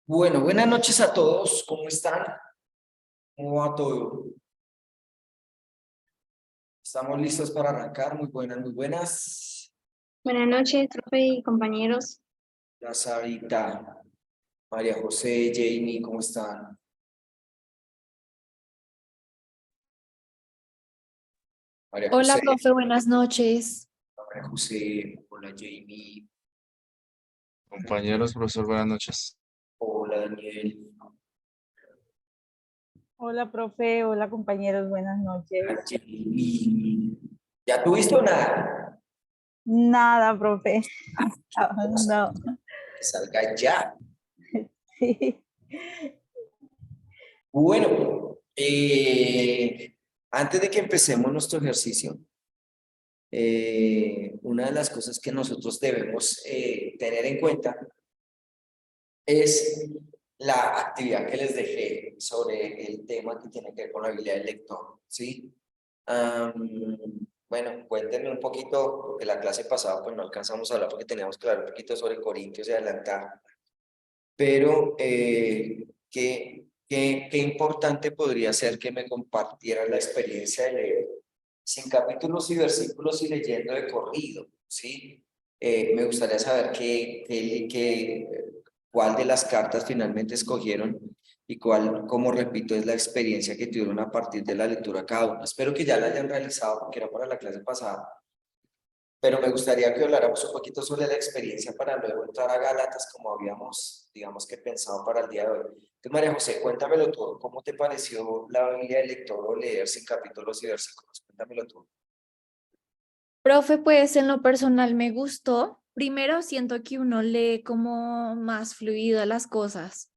Bueno, buenas noches a todos. ¿Cómo están? ¿Cómo va todo? ¿Estamos listos para arrancar? Muy buenas, muy buenas. Buenas noches, profe y compañeros. La Sarita, María José, Jamie, ¿cómo están? María Hola, José, profe, buenas noches. María José, hola Jamie, Compañeros, profesor, buenas noches. hola Daniel, Hola, profe. Hola, compañeros. Buenas hola noches. Jamie. ¿Ya tuviste o nada? Nada, profe. No. Que salga ya. Sí. Bueno, antes de que empecemos nuestro ejercicio, una de las cosas que nosotros debemos tener en cuenta es la actividad que les dejé sobre el tema que tiene que ver con la habilidad del lector, ¿sí? Bueno, cuéntenme un poquito, porque la clase pasada pues no alcanzamos a hablar porque teníamos que hablar un poquito sobre Corintios y adelantar, pero qué importante podría ser que me compartieran la experiencia de leer sin capítulos y versículos y leyendo de corrido, ¿sí? Me gustaría saber cuál de las cartas finalmente escogieron y cuál, como repito, es la experiencia que tuvieron a partir de la lectura cada uno. Espero que ya la hayan realizado porque era para la clase pasada, pero me gustaría que habláramos un poquito sobre la experiencia para luego entrar a Gálatas como habíamos, digamos que pensado para el día de hoy. Entonces, María José, cuéntamelo todo. ¿Cómo te pareció la Biblia del lector o leer sin capítulos y versículos? Cuéntamelo todo. Profe, pues en lo personal me gustó. Primero siento que uno lee como más fluido las cosas.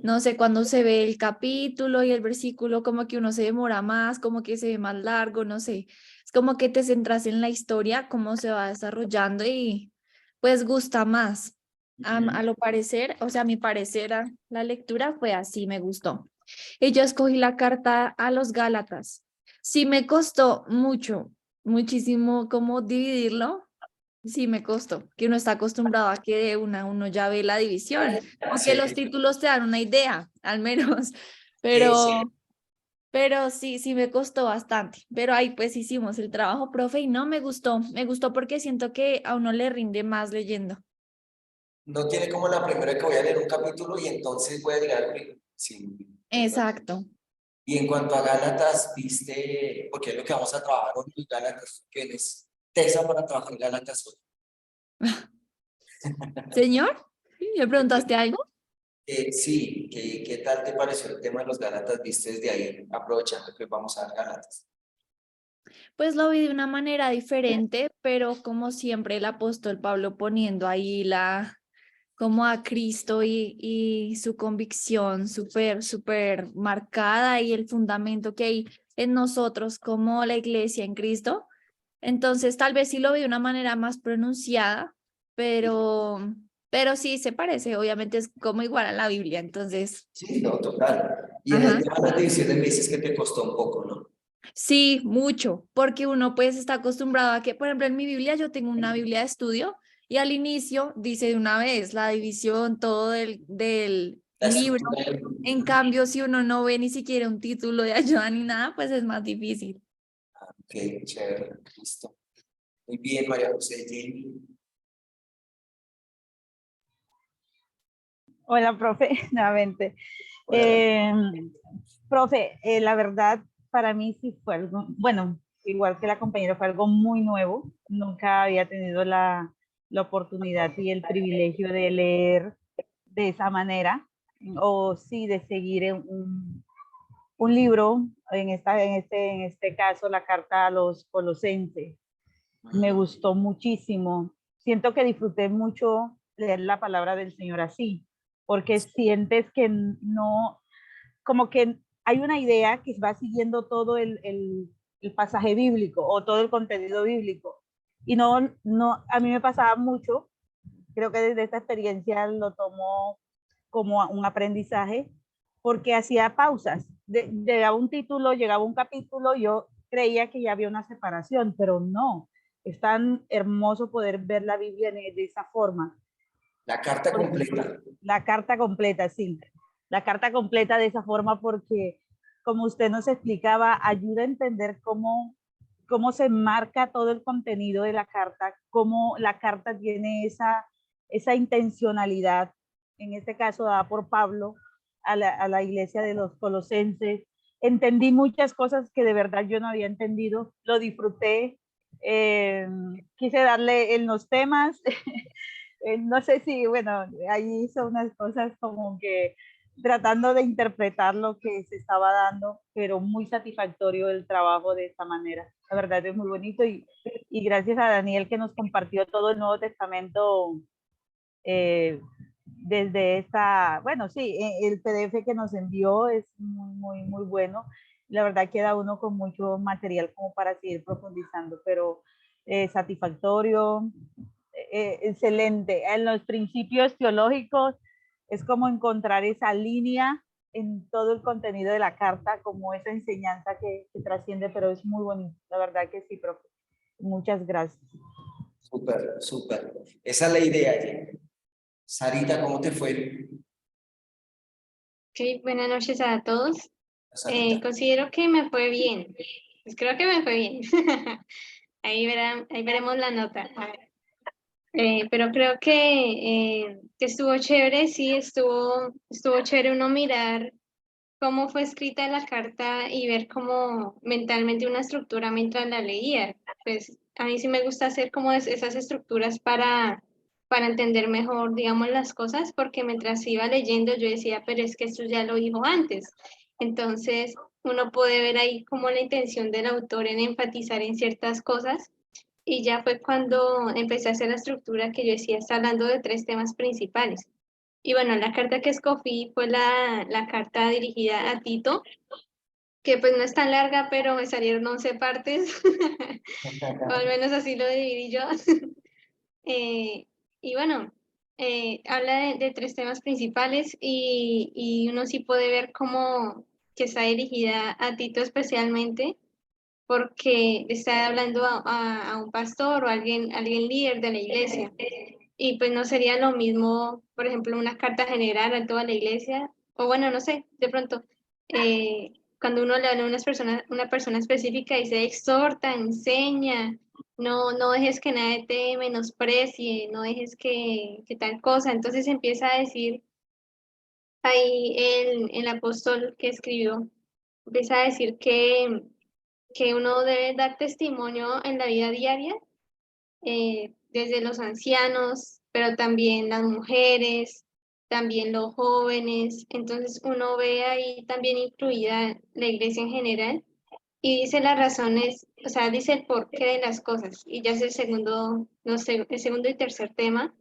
No sé, cuando se ve el capítulo y el versículo, como que uno se demora más, como que se ve más largo, no sé. Es como que te centras en la historia, cómo se va desarrollando y pues gusta más. A lo parecer, o sea, a mi parecer, la lectura fue así, me gustó. Y yo escogí la carta a los Gálatas. Sí me costó mucho, muchísimo como dividirlo. Sí me costó, que uno está acostumbrado a que de una uno ya ve la división, o que Sí, los títulos te dan una idea, al menos, sí. pero sí, sí me costó bastante. Pero ahí pues hicimos el trabajo, profe, y no me gustó porque siento que a uno le rinde más leyendo. No tiene como la primera que voy a leer un capítulo y entonces voy a llegar al primero. Sí, de pronto. Exacto. Y en cuanto a Gálatas, viste, porque es lo que vamos a trabajar hoy en Gálatas, que es tesa para trabajar en Gálatas hoy. Señor, ¿me preguntaste algo? Sí, ¿qué tal te pareció el tema de los Gálatas? ¿Viste desde ahí, aprovechando que vamos a dar Gálatas? Pues lo vi de una manera diferente, pero como siempre el apóstol Pablo poniendo ahí como a Cristo y su convicción súper, súper marcada y el fundamento que hay en nosotros como la iglesia en Cristo. Entonces, tal vez sí lo vi de una manera más pronunciada, pero sí se parece, obviamente es como igual a la Biblia, entonces, Sí, no, total. Y en el ajá. tema de las divisiones me dices que te costó un poco, ¿no? Sí, mucho, porque uno pues está acostumbrado a que, por ejemplo, en mi Biblia yo tengo una Biblia de estudio y al inicio dice de una vez la división, todo del La libro. estructura En cambio, si uno no ve ni siquiera un título de ayuda ni nada, pues es más difícil. Ok, chévere, listo. Muy bien, María José, Jamie. Hola, profe. Nuevamente. Hola. Eh, Profe, la verdad, para mí sí fue algo, bueno, igual que la compañera, fue algo muy nuevo. Nunca había tenido la oportunidad y el privilegio de leer de esa manera, o sí, de seguir un libro, en este caso, la carta a los Colosenses. Me gustó muchísimo. Siento que disfruté mucho leer la palabra del Señor así, porque sientes que no, como que hay una idea que va siguiendo todo el pasaje bíblico o todo el contenido bíblico. Y no, a mí me pasaba mucho, creo que desde esta experiencia lo tomo como un aprendizaje, porque hacía pausas. Llegaba un título, llegaba un capítulo, yo creía que ya había una separación, pero no. Es tan hermoso poder ver la Biblia de esa forma. La carta completa. La carta completa, sí. La carta completa de esa forma porque, como usted nos explicaba, ayuda a entender cómo se marca todo el contenido de la carta, cómo la carta tiene esa intencionalidad, en este caso dada por Pablo a la iglesia de los Colosenses. Entendí muchas cosas que de verdad yo no había entendido, lo disfruté, quise darle en los temas, no sé si, bueno, ahí hizo unas cosas como que tratando de interpretar lo que se estaba dando, pero muy satisfactorio el trabajo de esta manera. La verdad es muy bonito y gracias a Daniel que nos compartió todo el Nuevo Testamento desde esta, bueno, sí, el PDF que nos envió es muy bueno. La verdad queda uno con mucho material como para seguir profundizando, pero satisfactorio, excelente. En los principios teológicos es como encontrar esa línea en todo el contenido de la carta, como esa enseñanza que trasciende, pero es muy bonito, la verdad que sí, profe. Muchas gracias. Súper, súper. Esa es la idea, Jen. Sarita, ¿cómo te fue? Ok, buenas noches a todos. Sarita. Considero que me fue bien. Pues creo que me fue bien. Ahí veremos la nota. A ver. Pero creo que estuvo chévere, sí, estuvo chévere uno mirar cómo fue escrita la carta y ver cómo mentalmente una estructura mientras la leía. Pues a mí sí me gusta hacer como esas estructuras para entender mejor, digamos, las cosas, porque mientras iba leyendo yo decía, pero es que esto ya lo dijo antes. Entonces uno puede ver ahí como la intención del autor en enfatizar en ciertas cosas. Y ya fue cuando empecé a hacer la estructura que yo decía, está hablando de 3 temas principales. Y bueno, la carta que escogí fue la carta dirigida a Tito, que pues no es tan larga, pero me salieron 11 partes, o al menos así lo dividí yo. Eh, y bueno, habla de 3 temas principales y uno sí puede ver cómo que está dirigida a Tito especialmente, porque está hablando a un pastor o alguien líder de la iglesia. Y pues no sería lo mismo, por ejemplo, una carta general a toda la iglesia, o bueno, no sé, de pronto, cuando uno le habla a una persona específica y se exhorta, enseña, no dejes que nadie te menosprecie, no dejes que tal cosa. Entonces empieza a decir ahí el apóstol que escribió, empieza a decir que uno debe dar testimonio en la vida diaria, desde los ancianos, pero también las mujeres, también los jóvenes. Entonces uno ve ahí también incluida la iglesia en general y dice las razones, o sea, dice el porqué de las cosas. Y ya es el segundo, no sé, el segundo y tercer tema,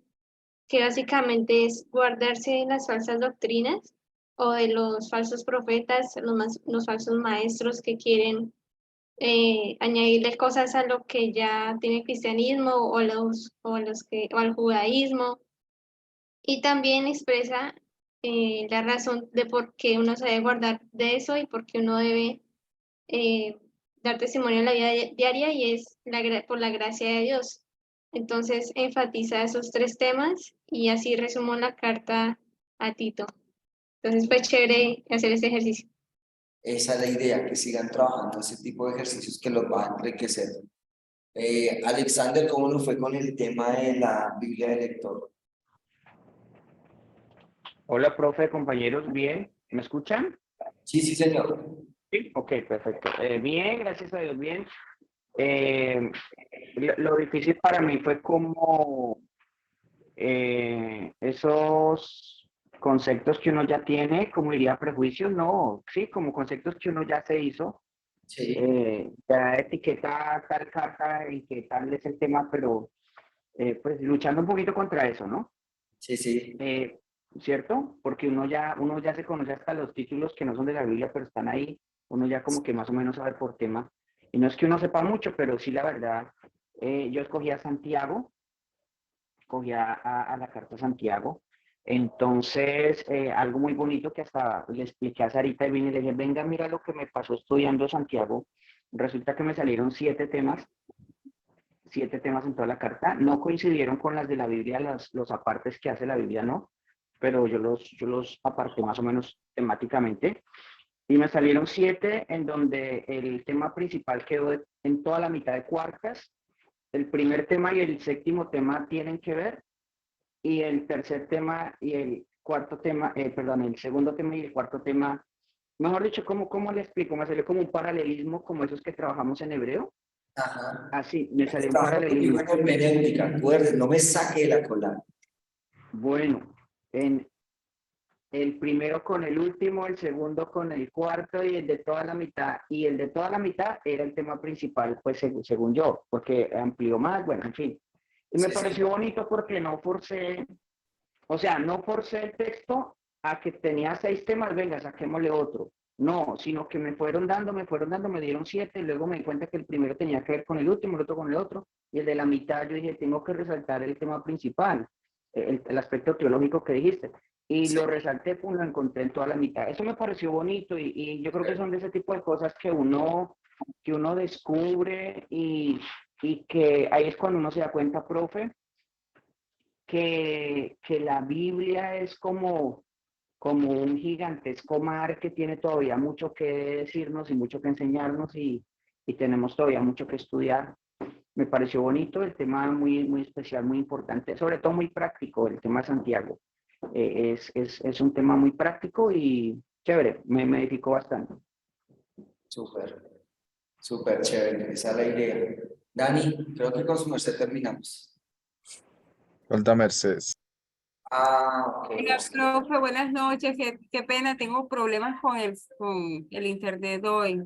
que básicamente es guardarse de las falsas doctrinas o de los falsos profetas, los falsos maestros que quieren añadirle cosas a lo que ya tiene el cristianismo o al judaísmo, y también expresa la razón de por qué uno se debe guardar de eso y por qué uno debe eh, dar testimonio en la vida diaria, y es por la gracia de Dios. Entonces enfatiza esos 3 temas y así resumo la carta a Tito. Entonces fue chévere hacer este ejercicio. Esa es la idea, que sigan trabajando ese tipo de ejercicios que los va a enriquecer. Alexander, ¿cómo nos fue con el tema de la Biblia del lector? Hola, profe, compañeros, bien. ¿Me escuchan? Sí, sí, señor. Sí. Ok, perfecto. Bien, gracias a Dios, bien. Lo difícil para mí fue como esos conceptos que uno ya tiene, como diría prejuicios, no, sí, como conceptos que uno ya se hizo, Sí, ya etiqueta tal carta y que tal es el tema, pero pues luchando un poquito contra eso, ¿no? sí, sí. ¿Cierto? Porque uno ya se conoce hasta los títulos que no son de la Biblia, pero están ahí, uno ya como que más o menos sabe por tema. Y no es que uno sepa mucho, pero sí la verdad, yo escogí a Santiago, escogí a la carta Santiago. Entonces, algo muy bonito que hasta le expliqué a Sarita y vine y le dije, venga, mira lo que me pasó estudiando Santiago. Resulta que me salieron 7 temas 7 temas en toda la carta. No coincidieron con las de la Biblia, los apartes que hace la Biblia, no, pero yo los aparté más o menos temáticamente. Y me salieron 7 en donde el tema principal quedó en toda la mitad de cuartas. El primer tema y el séptimo tema tienen que ver, y el tercer tema y el cuarto tema, perdón, el segundo tema y el cuarto tema, mejor dicho, ¿cómo le explico? Me salió como un paralelismo, como esos que trabajamos en hebreo. Ajá. Así, me salió un Trabajo conmigo paralelismo. en hermenéutica, acuerdes, no me saque de la cola. Bueno, en el primero con el último, el segundo con el cuarto y el de toda la mitad. Y el de toda la mitad era el tema principal, pues según yo, porque amplió más, bueno, en fin. Y me Sí, pareció bonito porque no forcé, o sea, no forcé el texto a que tenía 6 temas, venga, saquémosle otro. No, sino que me fueron dando, me dieron 7, luego me di cuenta que el primero tenía que ver con el último, el otro con el otro, y el de la mitad yo dije, tengo que resaltar el tema principal, el aspecto teológico que dijiste, y sí. lo resalté, pues lo encontré en toda la mitad. Eso me pareció bonito, y yo creo que son de ese tipo de cosas que uno descubre, y que ahí es cuando uno se da cuenta, profe, que la Biblia es como un gigantesco mar que tiene todavía mucho que decirnos y mucho que enseñarnos, y tenemos todavía mucho que estudiar. Me pareció bonito el tema, muy, muy especial, muy importante, sobre todo muy práctico, el tema de Santiago. Es un tema muy práctico y chévere, me edificó bastante. Súper, súper chévere, esa es la idea. Dani, creo que con su merced terminamos. Falta Mercedes. Ok. Hola, profe, buenas noches. Qué pena, tengo problemas con el internet hoy.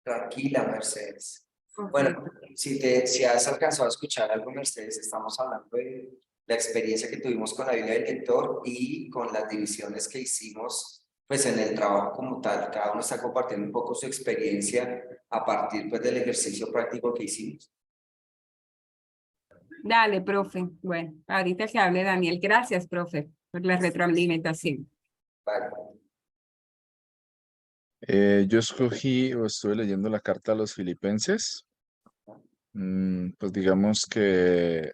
Tranquila, Mercedes. Perfecto. Bueno, si has alcanzado a escuchar algo, Mercedes, estamos hablando de la experiencia que tuvimos con la Biblia del lector y con las divisiones que hicimos pues en el trabajo como tal. Cada uno está compartiendo un poco su experiencia a partir pues del ejercicio práctico que hicimos. Dale, profe. Bueno, ahorita que hable Daniel. Gracias, profe, por la retroalimentación. Vale. Yo escogí o estuve leyendo la carta a los filipenses. Pues digamos que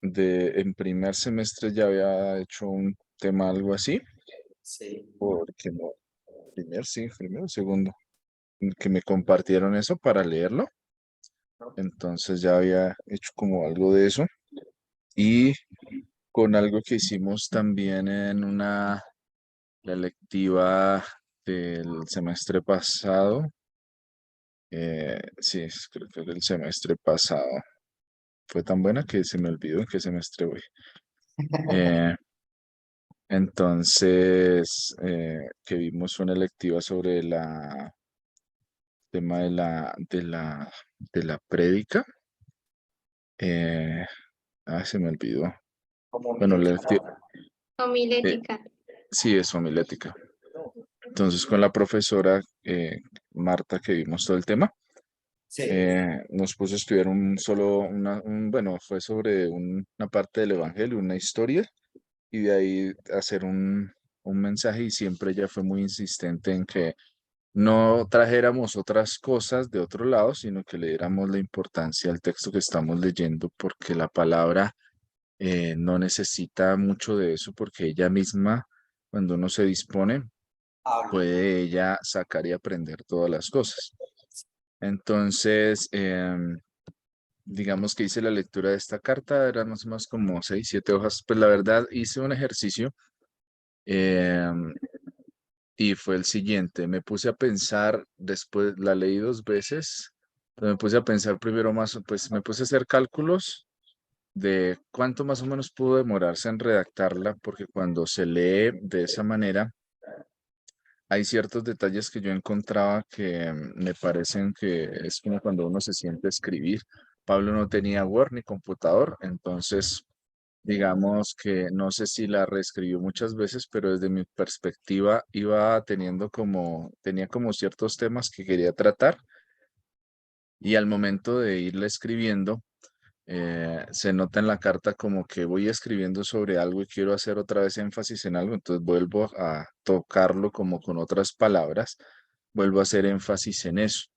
en primer semestre ya había hecho un tema algo así, Sí. porque no, primero, segundo, que me compartieron eso para leerlo. Entonces ya había hecho como algo de eso. Y con algo que hicimos también en la electiva del semestre pasado. Sí, creo que el semestre pasado fue tan buena que se me olvidó en qué semestre voy. Entonces, que vimos una electiva sobre la tema de la prédica. Se me olvidó. Como Bueno, la militar. electiva, Homilética. sí, es homilética. Entonces, con la profesora Marta, que vimos todo el tema, Sí. nos puso a estudiar bueno, fue sobre una parte del Evangelio, una historia, y de ahí hacer un mensaje, y siempre ella fue muy insistente en que no trajéramos otras cosas de otro lado, sino que le diéramos la importancia al texto que estamos leyendo, porque la palabra no necesita mucho de eso, porque ella misma, cuando uno se dispone, Habla. puede ella sacar y aprender todas las cosas. Entonces, digamos que hice la lectura de esta carta, eran más o menos como 6, 7 hojas. Pues la verdad hice un ejercicio y fue el siguiente. Me puse a pensar, después la leí 2 veces, pero me puse a pensar primero pues me puse a hacer cálculos de cuánto más o menos pudo demorarse en redactarla, porque cuando se lee de esa manera, hay ciertos detalles que yo encontraba que me parecen que es como cuando uno se siente a escribir. Pablo no tenía Word ni computador, entonces digamos que no sé si la reescribió muchas veces, pero desde mi perspectiva tenía como ciertos temas que quería tratar, y al momento de irla escribiendo, se nota en la carta como que voy escribiendo sobre algo y quiero hacer otra vez énfasis en algo, entonces vuelvo a tocarlo como con otras palabras, vuelvo a hacer énfasis en eso.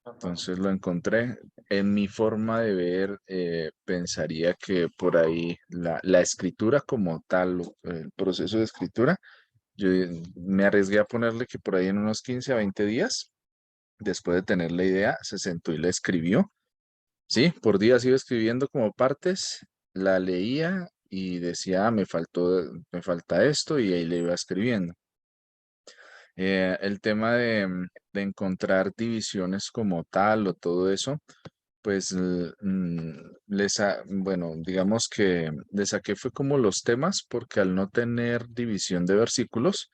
Entonces lo encontré. En mi forma de ver, pensaría que por ahí la escritura como tal, el proceso de escritura, yo me arriesgué a ponerle que por ahí en unos 15 a 20 días, después de tener la idea, se sentó y la escribió. Sí, por días iba escribiendo como partes, la leía y decía, me falta esto y ahí le iba escribiendo. El tema de encontrar divisiones como tal o todo eso, pues bueno, digamos que le saqué fue como los temas porque al no tener división de versículos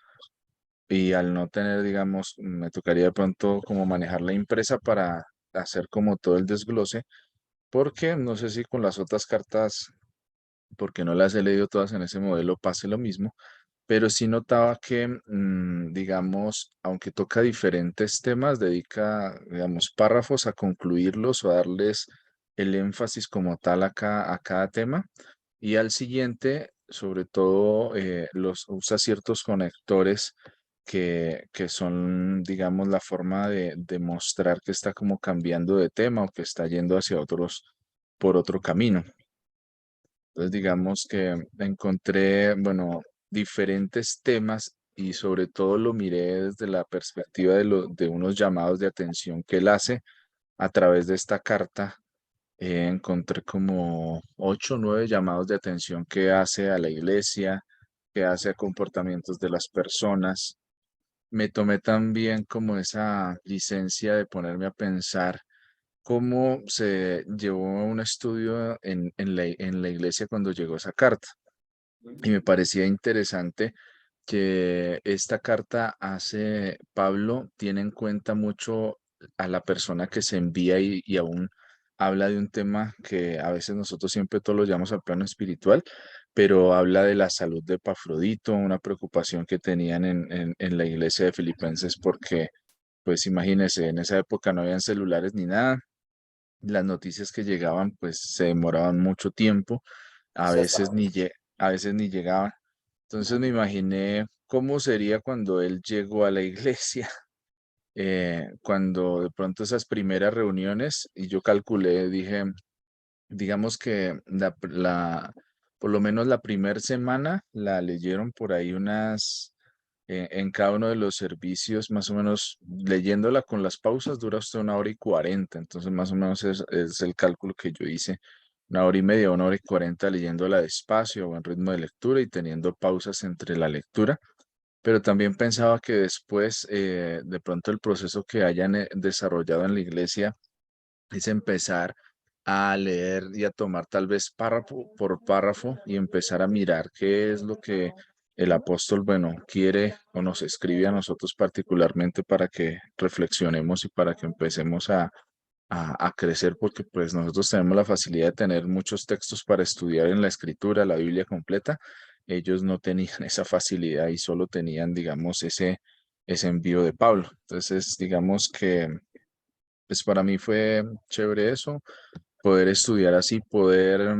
y al no tener, digamos, me tocaría de pronto como manejar la impresa para hacer como todo el desglose, porque no sé si con las otras cartas, porque no las he leído todas en ese modelo, pase lo mismo, pero sí notaba que, digamos, aunque toca diferentes temas, dedica, digamos, párrafos a concluirlos o a darles el énfasis como tal a cada tema, y al siguiente, sobre todo, usa ciertos conectores que son, digamos, la forma de mostrar que está como cambiando de tema o que está yendo hacia por otro camino. Entonces, digamos que encontré, bueno, diferentes temas y sobre todo lo miré desde la perspectiva de unos llamados de atención que él hace a través de esta carta. Encontré como 8 o 9 llamados de atención que hace a la iglesia, que hace a comportamientos de las personas. Me tomé también como esa licencia de ponerme a pensar cómo se llevó un estudio en la iglesia cuando llegó esa carta. Y me parecía interesante que esta carta Pablo tiene en cuenta mucho a la persona que se envía y aún habla de un tema que a veces nosotros siempre todos lo llamamos al plano espiritual, pero habla de la salud de Epafrodito, una preocupación que tenían en la iglesia de Filipenses porque, pues imagínense, en esa época no habían celulares ni nada, las noticias que llegaban pues se demoraban mucho tiempo, a Sí, hasta veces a veces ni llegaban. Entonces me imaginé cómo sería cuando él llegó a la iglesia, cuando de pronto esas primeras reuniones, y yo calculé, dije, digamos que por lo menos la primera semana la leyeron por ahí en cada uno de los servicios, más o menos leyéndola con las pausas, dura usted 1 hora y 40, entonces más o menos es el cálculo que yo hice, 1 hora y media, 1 hora y 40 leyéndola despacio, a buen ritmo de lectura y teniendo pausas entre la lectura. Pero también pensaba que después, de pronto el proceso que hayan desarrollado en la iglesia es empezar a leer y a tomar tal vez párrafo por párrafo y empezar a mirar qué es lo que el apóstol, bueno, quiere o nos escribe a nosotros particularmente para que reflexionemos y para que empecemos a crecer, porque pues nosotros tenemos la facilidad de tener muchos textos para estudiar en la escritura, la Biblia completa. Ellos no tenían esa facilidad y solo tenían, digamos, ese envío de Pablo. Entonces, digamos que pues para mí fue chévere eso, poder estudiar así, poder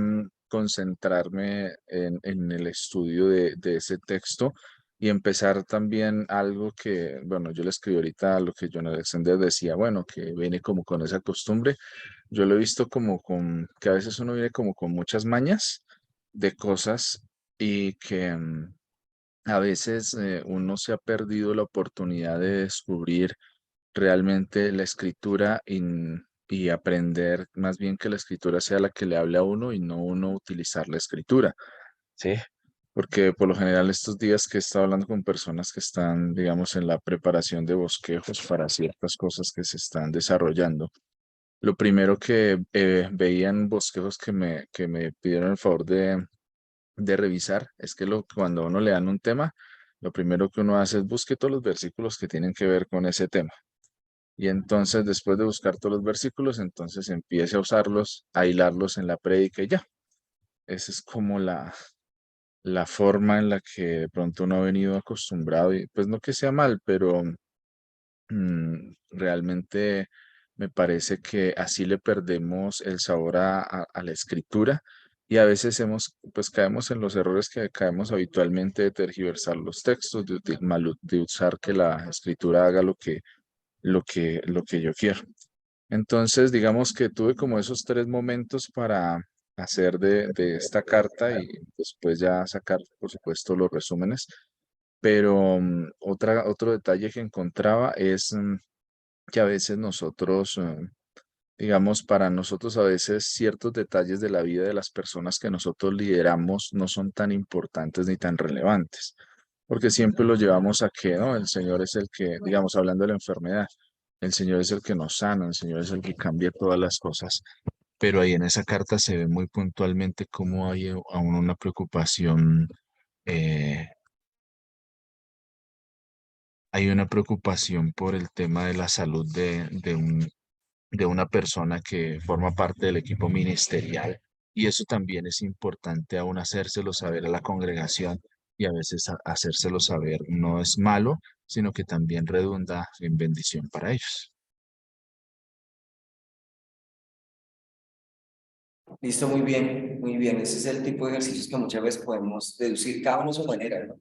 concentrarme en el estudio de ese texto y empezar también algo que, bueno, yo le escribí ahorita lo que John Alexander decía, bueno, que viene como con esa costumbre. Yo lo he visto como que a veces uno viene como con muchas mañas de cosas y que a veces uno se ha perdido la oportunidad de descubrir realmente la escritura y aprender más bien que la escritura sea la que le hable a uno y no uno utilizar la escritura, ¿sí? Porque por lo general estos días que he estado hablando con personas que están, digamos, en la preparación de bosquejos para ciertas cosas que se están desarrollando, lo primero que veían bosquejos que me pidieron el favor de revisar es que cuando a uno le dan un tema, lo primero que uno hace es busque todos los versículos que tienen que ver con ese tema. Y entonces, después de buscar todos los versículos, entonces empiece a usarlos, a hilarlos en la prédica y ya. Esa es como la forma en la que de pronto uno ha venido acostumbrado. Y pues no que sea mal, pero realmente me parece que así le perdemos el sabor a la escritura. Y a veces pues caemos en los errores que caemos habitualmente de tergiversar los textos, de usar que la escritura haga lo que yo quiero. Entonces, digamos que tuve como esos 3 momentos para hacer de esta carta y después ya sacar, por supuesto, los resúmenes. Pero otro detalle que encontraba es que a veces nosotros, digamos, para nosotros a veces ciertos detalles de la vida de las personas que nosotros lideramos no son tan importantes ni tan relevantes, porque siempre lo llevamos a que, ¿no? El Señor es el que, digamos, hablando de la enfermedad, el Señor es el que nos sana, el Señor es el que cambia todas las cosas. Pero ahí en esa carta se ve muy puntualmente cómo hay aún una preocupación, eh, hay una preocupación por el tema de la salud de una persona que forma parte del equipo ministerial. Y eso también es importante aún hacérselo saber a la congregación y a veces hacérselo saber no es malo, sino que también redunda en bendición para ellos. Listo, muy bien, muy bien. Ese es el tipo de ejercicios que muchas veces podemos deducir cada uno a su manera, ¿no?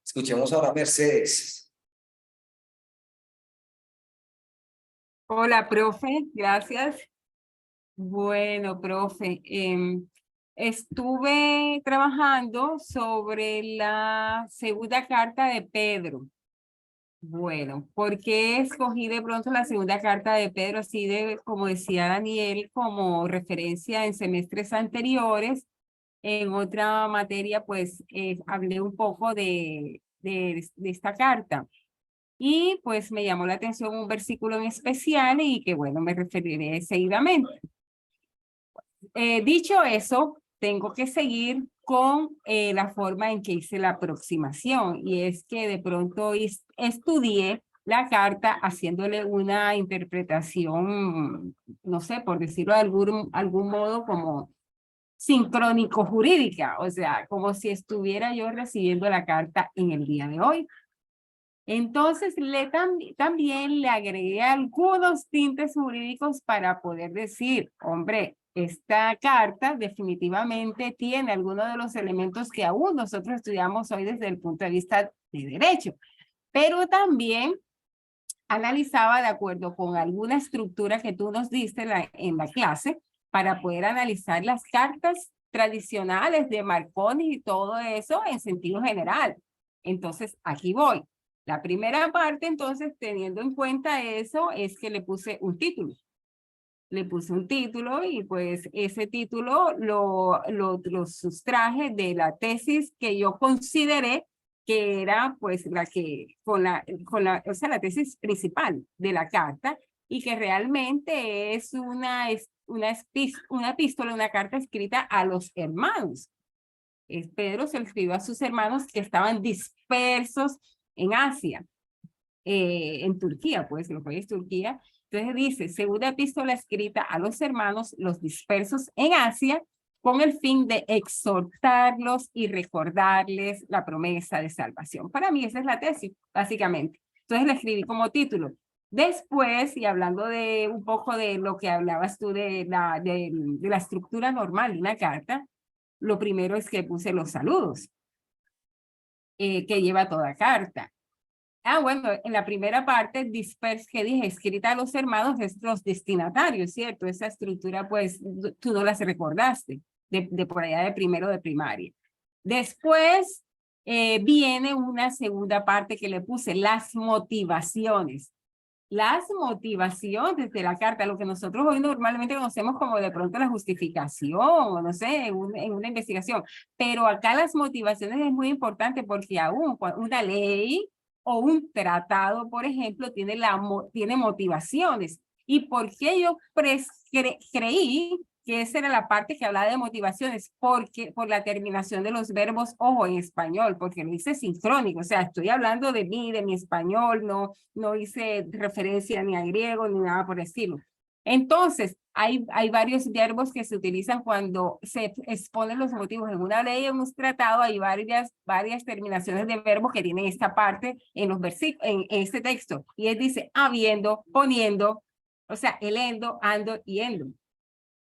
Escuchemos ahora a Mercedes. Hola, profe, gracias. Bueno, profe, estuve trabajando sobre la segunda carta de Pedro. Bueno, ¿por qué escogí de pronto la segunda carta de Pedro, así de, como decía Daniel, como referencia en semestres anteriores? En otra materia, pues, hablé un poco de esta carta. Y pues me llamó la atención un versículo en especial y que, bueno, me referiré seguidamente. Dicho eso, tengo que seguir con la forma en que hice la aproximación, y es que de pronto estudié la carta haciéndole una interpretación, no sé, por decirlo de algún modo, como sincrónico jurídica, o sea, como si estuviera yo recibiendo la carta en el día de hoy. Entonces, también le agregué algunos tintes jurídicos para poder decir, hombre, esta carta definitivamente tiene algunos de los elementos que aún nosotros estudiamos hoy desde el punto de vista de derecho, pero también analizaba de acuerdo con alguna estructura que tú nos diste en la clase para poder analizar las cartas tradicionales de Marconi y todo eso en sentido general. Entonces, aquí voy. La primera parte, entonces, teniendo en cuenta eso, es que le puse un título. Le puse un título y pues ese título lo sustraje de la tesis que yo consideré que era pues la que, o sea, la tesis principal de la carta, y que realmente es una epístola, una carta escrita a los hermanos. Pedro se lo escribió a sus hermanos que estaban dispersos en Asia, en Turquía, pues, lo que es Turquía. Entonces dice, segunda epístola escrita a los hermanos, los dispersos en Asia, con el fin de exhortarlos y recordarles la promesa de salvación. Para mí esa es la tesis, básicamente. Entonces la escribí como título. Después, y hablando de un poco de lo que hablabas tú de la estructura normal de una carta, lo primero es que puse los saludos que lleva toda carta. Bueno, en la primera parte, que dije, escrita a los hermanos, es los destinatarios, ¿cierto? Esa estructura, pues, tú no las recordaste, de por allá de primero de primaria. Después viene una segunda parte que le puse, las motivaciones. Las motivaciones de la carta, lo que nosotros hoy normalmente conocemos como de pronto la justificación, o no sé, en una investigación. Pero acá las motivaciones es muy importante porque aún una ley o un tratado, por ejemplo, tiene motivaciones. ¿Y por qué yo creí que esa era la parte que hablaba de motivaciones? Porque por la terminación de los verbos, ojo, en español, porque lo hice sincrónico, o sea, estoy hablando de mí, de mi español, no hice referencia ni a griego ni nada por el estilo. Entonces, hay varios verbos que se utilizan cuando se exponen los motivos en una ley o en un tratado. Hay varias terminaciones de verbos que tienen esta parte en los versículos, en este texto. Y él dice, habiendo, poniendo, o sea, el endo, ando y endo.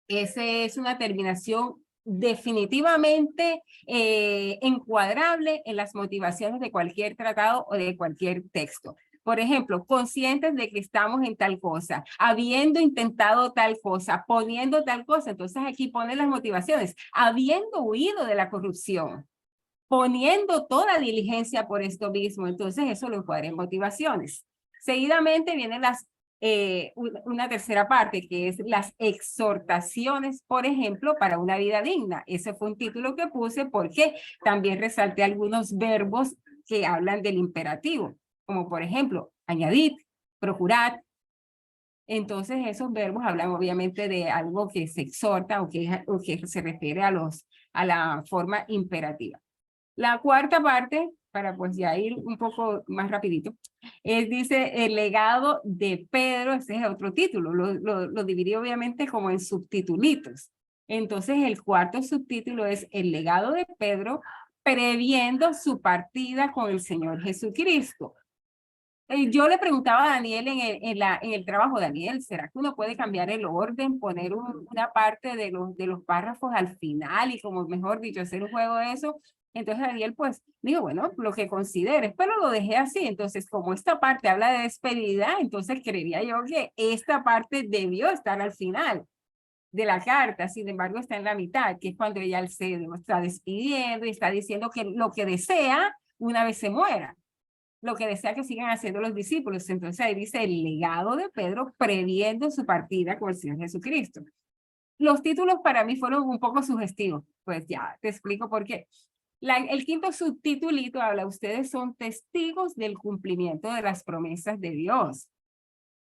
Esa es una terminación definitivamente encuadrable en las motivaciones de cualquier tratado o de cualquier texto. Por ejemplo, conscientes de que estamos en tal cosa, habiendo intentado tal cosa, poniendo tal cosa. Entonces aquí ponen las motivaciones, habiendo huido de la corrupción, poniendo toda diligencia por esto mismo. Entonces eso lo encuadra en motivaciones. Seguidamente vienen una tercera parte, que es las exhortaciones, por ejemplo, para una vida digna. Ese fue un título que puse porque también resalté algunos verbos que hablan del imperativo, como por ejemplo, añadid, procurad. Entonces esos verbos hablan obviamente de algo que se exhorta o que se refiere a la forma imperativa. La cuarta parte, para pues ya ir un poco más rapidito, dice el legado de Pedro. Ese es otro título, lo dividí obviamente como en subtitulitos. Entonces el cuarto subtítulo es el legado de Pedro previendo su partida con el Señor Jesucristo. Yo le preguntaba a Daniel en el trabajo, Daniel, ¿será que uno puede cambiar el orden, poner una parte de los párrafos al final y como mejor dicho, hacer un juego de eso? Entonces Daniel pues dijo, bueno, lo que consideres, pero lo dejé así. Entonces como esta parte habla de despedida, entonces creería yo que esta parte debió estar al final de la carta, sin embargo está en la mitad, que es cuando ella se está despidiendo y está diciendo que lo que desea una vez se muera, lo que desea que sigan haciendo los discípulos. Entonces ahí dice el legado de Pedro previendo su partida con el Señor Jesucristo. Los títulos para mí fueron un poco sugestivos, pues ya te explico por qué. El quinto subtitulito habla, ustedes son testigos del cumplimiento de las promesas de Dios.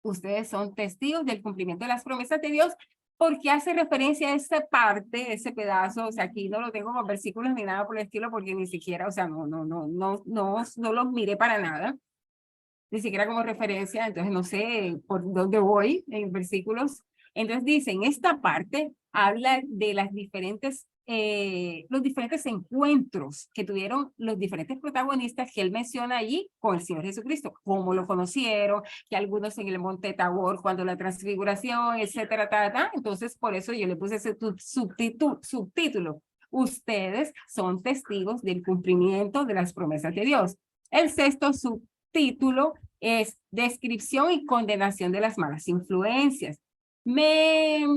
Ustedes son testigos del cumplimiento de las promesas de Dios, porque hace referencia a esa parte, ese pedazo. O sea, aquí no lo tengo con versículos ni nada por el estilo, porque ni siquiera, o sea, no los miré para nada, ni siquiera como referencia. Entonces no sé por dónde voy en versículos. Entonces dice, en esta parte habla de los diferentes encuentros que tuvieron los diferentes protagonistas que él menciona allí con el Señor Jesucristo, cómo lo conocieron, que algunos en el monte Tabor, cuando la transfiguración, etcétera, Entonces, por eso yo le puse ese subtítulo. Ustedes son testigos del cumplimiento de las promesas de Dios. El sexto subtítulo es descripción y condenación de las malas influencias. Me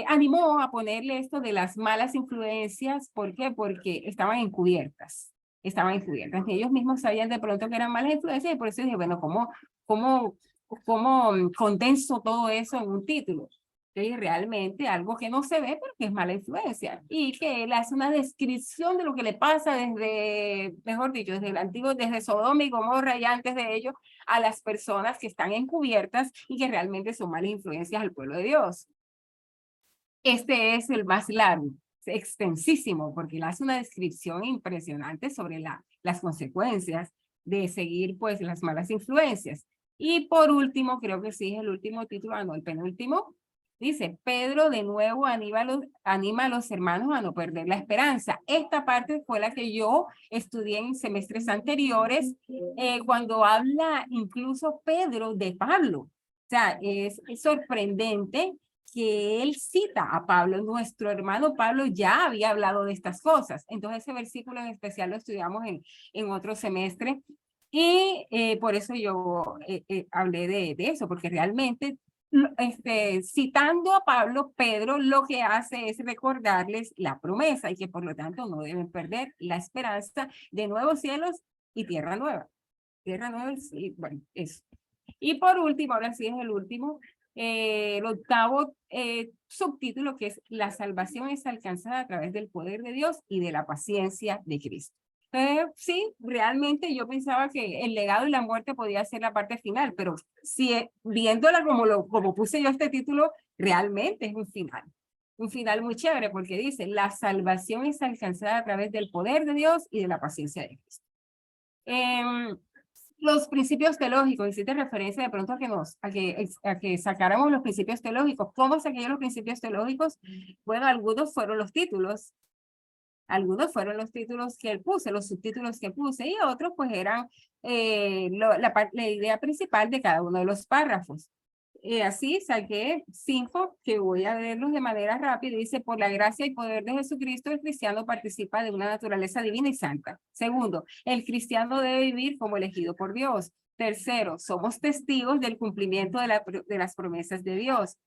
animó a ponerle esto de las malas influencias. ¿Por qué? Porque estaban encubiertas. Y ellos mismos sabían de pronto que eran malas influencias, y por eso dije, bueno, ¿cómo condenso todo eso en un título? Entonces, realmente algo que no se ve, pero que es mala influencia. Y que él hace una descripción de lo que le pasa desde, mejor dicho, desde Sodoma y Gomorra y antes de ello, a las personas que están encubiertas y que realmente son malas influencias al pueblo de Dios. Este es el más largo, extensísimo, porque él hace una descripción impresionante sobre las consecuencias de seguir pues las malas influencias. Y por último, creo que sí es el último título, no, el penúltimo, dice, Pedro de nuevo anima a los hermanos a no perder la esperanza. Esta parte fue la que yo estudié en semestres anteriores, cuando habla incluso Pedro de Pablo. O sea, es sorprendente que él cita a Pablo. Nuestro hermano Pablo ya había hablado de estas cosas. Entonces ese versículo en especial lo estudiamos en otro semestre. Y por eso yo hablé de eso, porque realmente citando a Pablo, Pedro lo que hace es recordarles la promesa y que por lo tanto no deben perder la esperanza de nuevos cielos y tierra nueva. Tierra nueva, y bueno, eso. Y por último, ahora sí es el último, el octavo subtítulo, que es la salvación es alcanzada a través del poder de Dios y de la paciencia de Cristo. Sí, realmente yo pensaba que el legado y la muerte podía ser la parte final, pero si viéndola como puse yo este título, realmente es un final muy chévere, porque dice, la salvación es alcanzada a través del poder de Dios y de la paciencia de Cristo. Los principios teológicos, hiciste referencia de pronto a que sacáramos los principios teológicos. ¿Cómo saqué yo los principios teológicos? Bueno, algunos fueron los títulos que él puse, los subtítulos que puse, y otros pues eran la idea principal de cada uno de los párrafos. Así saqué 5 que voy a verlos de manera rápida. Dice, por la gracia y poder de Jesucristo, el cristiano participa de una naturaleza divina y santa. Segundo, el cristiano debe vivir como elegido por Dios. Tercero, somos testigos del cumplimiento de las promesas de Dios.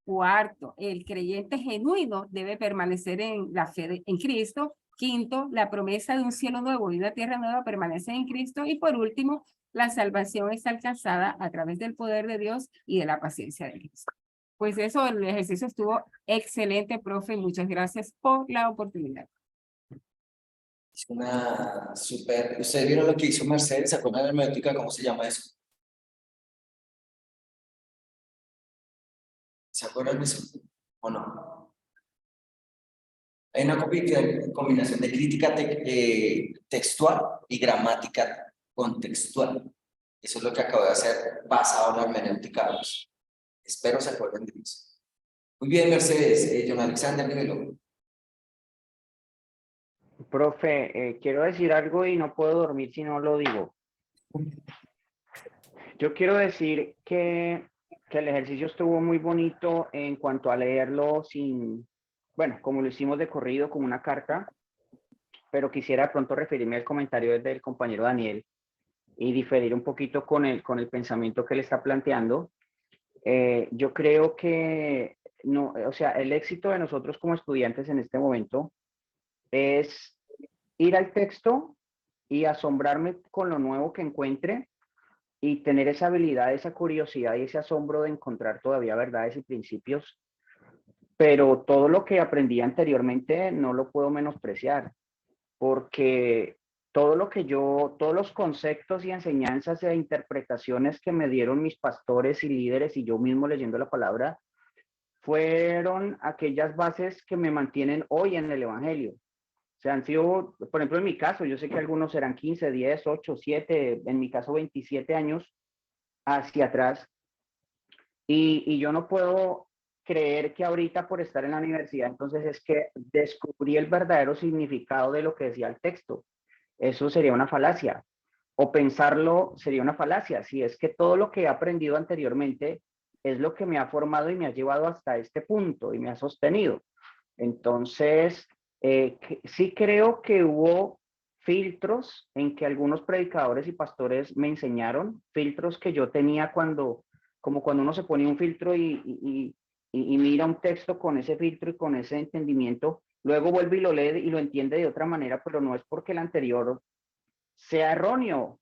Cuarto, el creyente genuino debe permanecer en la fe en Cristo. Quinto, la promesa de un cielo nuevo y una tierra nueva permanece en Cristo. Y por último, la salvación es alcanzada a través del poder de Dios y de la paciencia de Cristo. Pues eso, el ejercicio estuvo excelente, profe. Muchas gracias por la oportunidad. Es una súper... ¿Ustedes vieron lo que hizo Mercedes? ¿Se acuerdan de la hermenéutica? ¿Cómo se llama eso? ¿Se acuerdan de eso? ¿O no? Hay una combinación de crítica textual y gramática contextual. Eso es lo que acabo de hacer basado en la hermenéutica 2. Espero se acuerden de eso. Muy bien, Mercedes. John Alexander, dímelo. Profe, quiero decir algo y no puedo dormir si no lo digo. Yo quiero decir que el ejercicio estuvo muy bonito en cuanto a leerlo sin, bueno, como lo hicimos de corrido, como una carta, pero quisiera de pronto referirme al comentario del compañero Daniel y diferir un poquito con el pensamiento que él está planteando. Yo creo que, no, o sea, el éxito de nosotros como estudiantes en este momento es ir al texto y asombrarme con lo nuevo que encuentre y tener esa habilidad, esa curiosidad y ese asombro de encontrar todavía verdades y principios. Pero todo lo que aprendí anteriormente no lo puedo menospreciar, porque todos los conceptos y enseñanzas e interpretaciones que me dieron mis pastores y líderes y yo mismo leyendo la palabra, fueron aquellas bases que me mantienen hoy en el Evangelio. O sea, han sido, por ejemplo, en mi caso, yo sé que algunos serán 15, 10, 8, 7, en mi caso 27 años hacia atrás. Y yo no puedo creer que ahorita por estar en la universidad, entonces es que descubrí el verdadero significado de lo que decía el texto. Eso sería una falacia. O pensarlo sería una falacia. Si es que todo lo que he aprendido anteriormente es lo que me ha formado y me ha llevado hasta este punto y me ha sostenido. Entonces, sí creo que hubo filtros en que algunos predicadores y pastores me enseñaron, filtros que yo tenía como cuando uno se pone un filtro y mira un texto con ese filtro y con ese entendimiento, luego vuelve y lo lee y lo entiende de otra manera, pero no es porque el anterior sea erróneo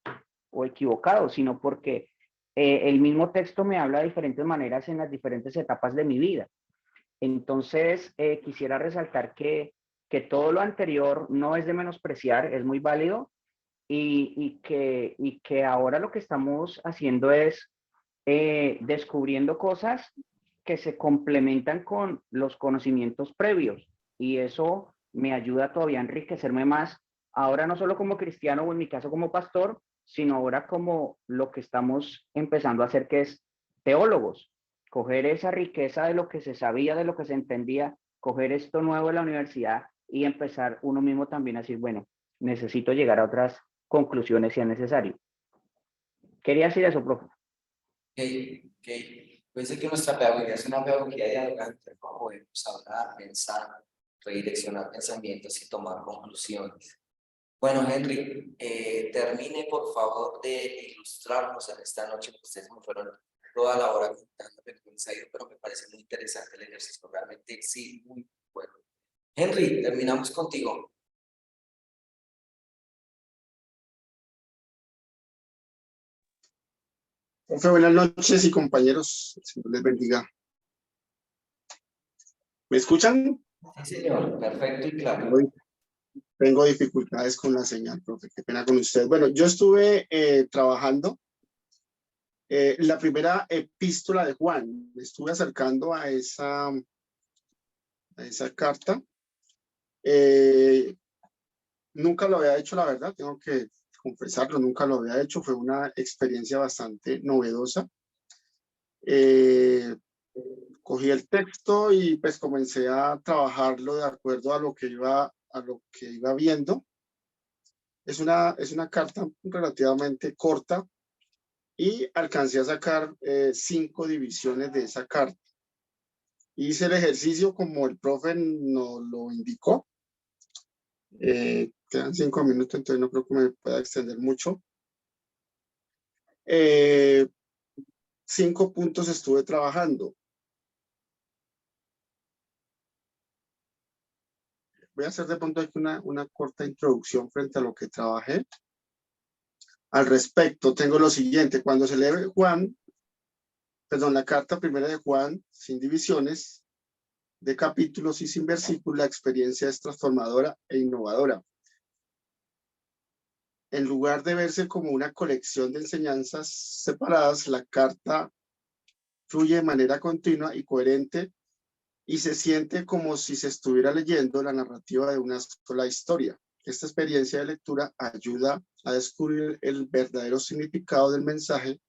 o equivocado, sino porque el mismo texto me habla de diferentes maneras en las diferentes etapas de mi vida. Entonces, quisiera resaltar que todo lo anterior no es de menospreciar, es muy válido y que ahora lo que estamos haciendo es descubriendo cosas que se complementan con los conocimientos previos y eso me ayuda todavía a enriquecerme más, ahora no solo como cristiano o en mi caso como pastor, sino ahora como lo que estamos empezando a hacer que es teólogos, coger esa riqueza de lo que se sabía, de lo que se entendía, coger esto nuevo de la universidad y empezar uno mismo también a decir, bueno, necesito llegar a otras conclusiones si es necesario. Quería decir eso, profe. Ok. Puede ser que nuestra pedagogía es una pedagogía dialogante, ¿no? Podemos hablar, pensar, redireccionar pensamientos y tomar conclusiones. Bueno, Henry, termine por favor de ilustrarnos en esta noche, porque ustedes me fueron toda la hora contándome cómo les ha ido, pero me parece muy interesante el ejercicio, realmente sí, muy bueno. Henry, terminamos contigo. Profe, buenas noches y compañeros, Señor les bendiga. ¿Me escuchan? Sí, señor, perfecto y claro. Tengo dificultades con la señal, profe, qué pena con usted. Bueno, yo estuve trabajando la primera epístola de Juan, me estuve acercando a esa carta. Nunca lo había hecho, la verdad, tengo que confesarlo, nunca lo había hecho, fue una experiencia bastante novedosa. Cogí el texto y pues comencé a trabajarlo de acuerdo a lo que iba viendo. Es una carta relativamente corta y alcancé a sacar 5 divisiones de esa carta. Hice el ejercicio como el profe nos lo indicó. Quedan 5 minutos, entonces no creo que me pueda extender mucho. 5 puntos estuve trabajando. Voy a hacer de pronto aquí una corta introducción frente a lo que trabajé. Al respecto, tengo lo siguiente. Cuando se lee la carta primera de Juan, sin divisiones de capítulos y sin versículos, la experiencia es transformadora e innovadora. En lugar de verse como una colección de enseñanzas separadas, la carta fluye de manera continua y coherente y se siente como si se estuviera leyendo la narrativa de una sola historia. Esta experiencia de lectura ayuda a descubrir el verdadero significado del mensaje,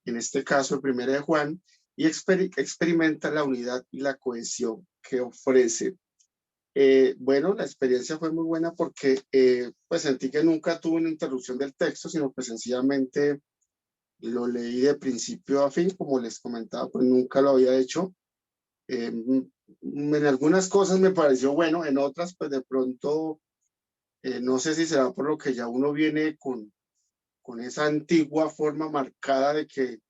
en este caso el primero de Juan, y experimenta la unidad y la cohesión que ofrece. Bueno, la experiencia fue muy buena porque pues sentí que nunca tuve una interrupción del texto, sino que sencillamente lo leí de principio a fin, como les comentaba, pues nunca lo había hecho. En algunas cosas me pareció bueno, en otras pues de pronto no sé si será por lo que ya uno viene con esa antigua forma marcada de que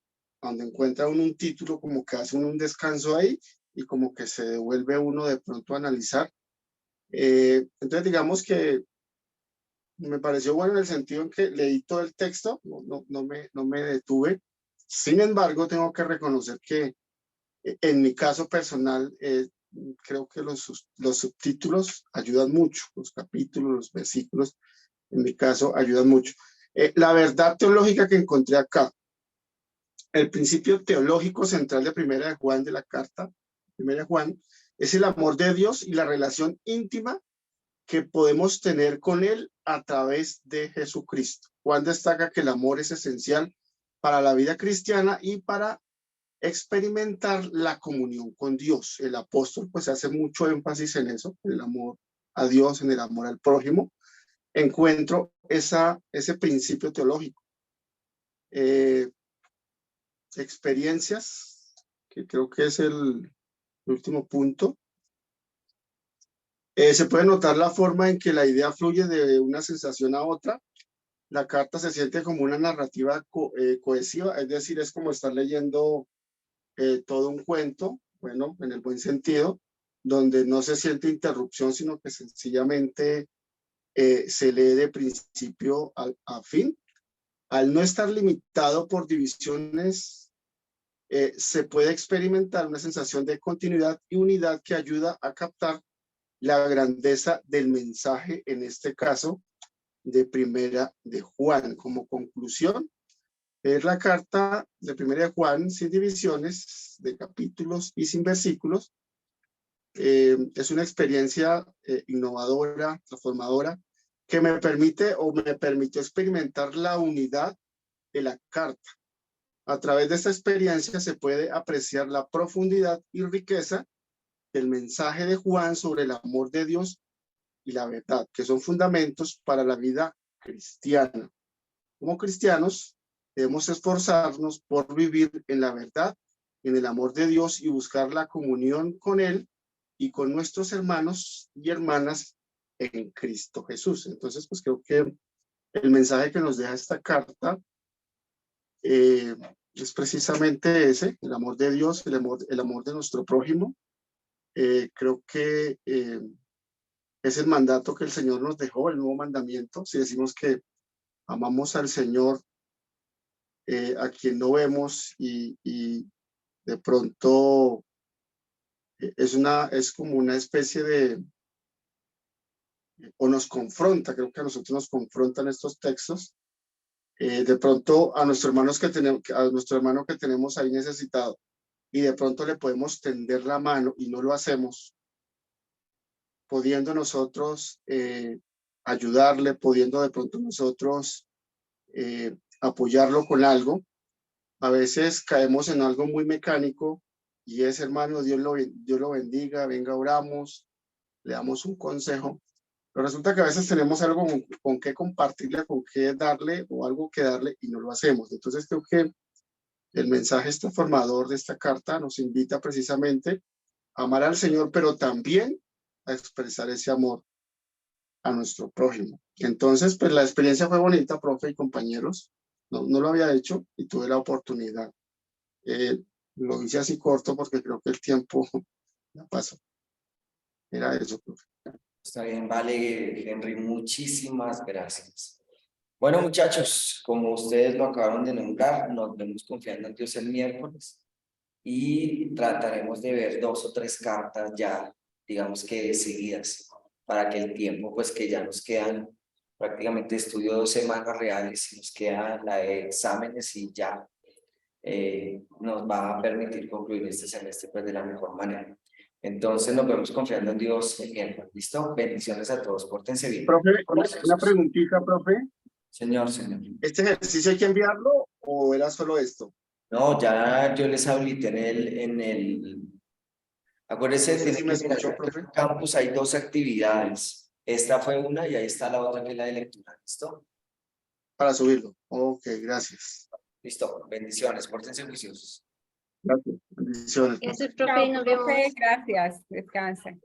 cuando encuentra uno un título como que hace uno un descanso ahí y como que se devuelve uno de pronto a analizar. Entonces digamos que me pareció bueno en el sentido en que leí todo el texto, no me detuve. Sin embargo, tengo que reconocer que en mi caso personal, creo que los subtítulos ayudan mucho, los capítulos, los versículos, en mi caso, ayudan mucho. La verdad teológica que encontré acá, el principio teológico central de Primera de Juan, de la carta Primera de Juan, es el amor de Dios y la relación íntima que podemos tener con Él a través de Jesucristo. Juan destaca que el amor es esencial para la vida cristiana y para experimentar la comunión con Dios. El apóstol pues hace mucho énfasis en eso, en el amor a Dios, en el amor al prójimo. Encuentro ese principio teológico. Experiencias, que creo que es el último punto. Se puede notar la forma en que la idea fluye de una sensación a otra. La carta se siente como una narrativa cohesiva, es decir, es como estar leyendo todo un cuento, bueno, en el buen sentido, donde no se siente interrupción, sino que sencillamente se lee de principio a fin. Al no estar limitado por divisiones, se puede experimentar una sensación de continuidad y unidad que ayuda a captar la grandeza del mensaje, en este caso, de Primera de Juan. Como conclusión, es la carta de Primera de Juan sin divisiones de capítulos y sin versículos. Es una experiencia innovadora, transformadora, que me permitió experimentar la unidad de la carta. A través de esta experiencia se puede apreciar la profundidad y riqueza del mensaje de Juan sobre el amor de Dios y la verdad, que son fundamentos para la vida cristiana. Como cristianos, debemos esforzarnos por vivir en la verdad, en el amor de Dios y buscar la comunión con Él y con nuestros hermanos y hermanas en Cristo Jesús. Entonces, pues creo que el mensaje que nos deja esta carta es precisamente ese, el amor de Dios, el amor de nuestro prójimo. Creo que es el mandato que el Señor nos dejó, el nuevo mandamiento. Si decimos que amamos al Señor, a quien no vemos y de pronto es como una especie de, o nos confronta, creo que a nosotros nos confrontan estos textos, de pronto a nuestro hermano que tenemos ahí necesitado, y de pronto le podemos tender la mano y no lo hacemos, pudiendo nosotros ayudarle, pudiendo de pronto nosotros apoyarlo con algo. A veces caemos en algo muy mecánico y es, hermano, Dios lo bendiga, venga, oramos, le damos un consejo. Pero resulta que a veces tenemos algo con qué compartirle, con qué darle o algo que darle y no lo hacemos. Entonces creo que el mensaje transformador de esta carta nos invita precisamente a amar al Señor, pero también a expresar ese amor a nuestro prójimo. Entonces, pues la experiencia fue bonita, profe y compañeros. no lo había hecho y tuve la oportunidad. Lo hice así corto porque creo que el tiempo ya pasó. Era eso, profe. Está bien, vale, Henry, muchísimas gracias. Bueno, muchachos, como ustedes lo acabaron de nombrar, nos vemos confiando en Dios el miércoles y trataremos de ver 2 o 3 cartas ya, digamos que seguidas, para que el tiempo, pues que ya nos quedan prácticamente estudio 2 semanas reales y nos quedan la de exámenes y ya nos va a permitir concluir este semestre pues de la mejor manera. Entonces nos vemos confiando en Dios el miércoles. ¿Listo? Bendiciones a todos, pórtense bien. Profe, una preguntita, profe. Señor. ¿Este ejercicio hay que enviarlo o era solo esto? No, ya yo les habilité en el... Acuérdense, No sé si me tienen que escuchó, mirar que en profe. el campus hay 2 actividades. Esta fue una y ahí está la otra que es la de lectura. ¿Listo? Para subirlo. Ok, gracias. Listo. Bendiciones, pórtense juiciosos. Gracias. Bendiciones. Gracias, Chao, profe, nos vemos. profe, gracias. Descansa.